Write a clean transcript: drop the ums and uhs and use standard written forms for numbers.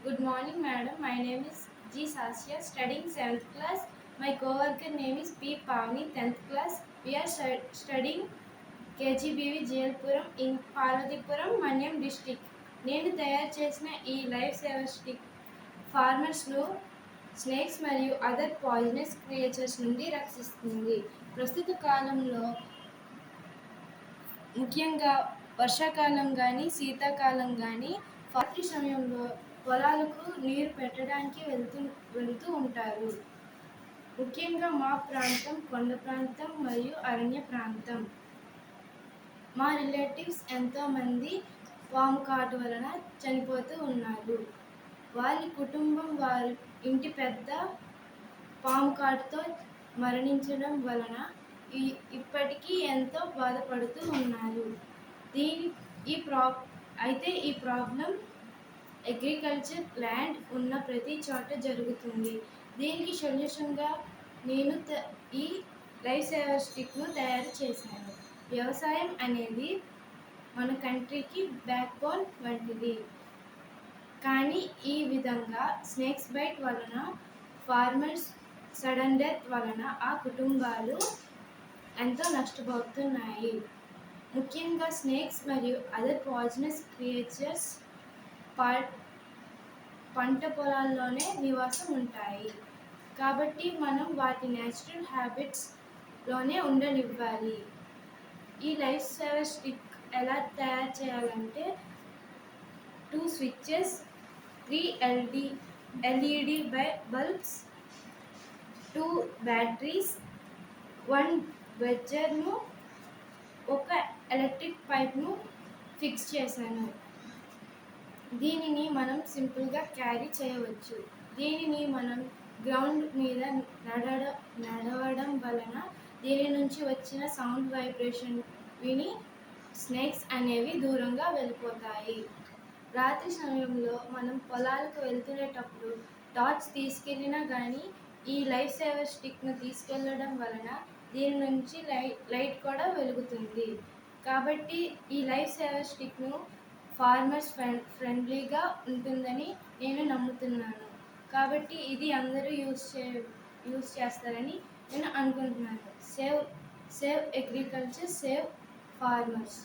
Good morning, madam. My name is G. Sasya, studying 7th class. My co-worker name is P. Pavni, 10th class. We are studying KGBV Jalpuram in Parvatipuram, Manyam district. నేను తయారు చేసిన ఈ life saver stick ఫార్మర్స్ను snakes మరియు other poisonous creatures నుండి రక్షిస్తుంది. ప్రస్తుత కాలంలో ముఖ్యంగా వర్షాకాలం కానీ శీతాకాలం కానీ రాత్రి సమయంలో పొలాలకు నీరు పెట్టడానికి వెళ్తూ ఉంటారు. ముఖ్యంగా మా ప్రాంతం కొండ ప్రాంతం మరియు అరణ్య ప్రాంతం. మా రిలేటివ్స్ ఎంతోమంది పాము కాటు వలన చనిపోతూ ఉన్నారు. వారి కుటుంబం వారి ఇంటి పెద్ద పాము కాటుతో మరణించడం వలన ఇప్పటికీ ఎంతో బాధపడుతూ ఉన్నారు. ఈ ప్రాబ్లం అగ్రికల్చర్ ల్యాండ్ ఉన్న ప్రతి చోట జరుగుతుంది. దీనికి సొల్యూషన్గా నేను ఈ లైఫ్ సేవర్ స్టిక్ను తయారు చేశాను. వ్యవసాయం అనేది మన కంట్రీకి బ్యాక్ బోన్ వంటిది. కానీ ఈ విధంగా స్నేక్స్ బైట్ వలన ఫార్మర్స్ సడన్ డెత్ వలన ఆ కుటుంబాలు ఎంతో నష్టపోతున్నాయి. ముఖ్యంగా స్నేక్స్ మరియు అదర్ పాయిజనస్ క్రియేచర్స్ పంట పొలాల్లోనే నివాసం ఉంటాయి. కాబట్టి మనం వాటి న్యాచురల్ హ్యాబిట్స్లోనే ఉండనివ్వాలి. ఈ లైఫ్ సేవర్ స్టిక్ ఎలా తయారు చేయాలంటే 2 స్విచ్చెస్, 3 LED బల్బ్స్, 2 బ్యాటరీస్, 1 వెడ్జర్ను, ఒక ఎలక్ట్రిక్ పైప్ను ఫిక్స్ చేశాను. దీనిని మనం సింపుల్గా క్యారీ చేయవచ్చు. దీనిని మనం గ్రౌండ్ మీద నడవడం వలన దీని నుంచి వచ్చిన సౌండ్ వైబ్రేషన్ విని స్నేక్స్ అనేవి దూరంగా వెళ్ళిపోతాయి. రాత్రి సమయంలో మనం పొలాలకు వెళ్తునేటప్పుడు టార్చ్ తీసుకెళ్ళినా కానీ ఈ లైఫ్ సేవర్ స్టిక్ను తీసుకెళ్ళడం వలన దీని నుంచి లైట్ కూడా వెలుగుతుంది. కాబట్టి ఈ లైఫ్ సేవర్ స్టిక్ను ఫార్మర్స్ ఫ్రెండ్లీగా ఉంటుందని నేను నమ్ముతున్నాను. కాబట్టి ఇది అందరూ యూజ్ చేస్తారని నేను అనుకుంటున్నాను. Save agriculture, save farmers.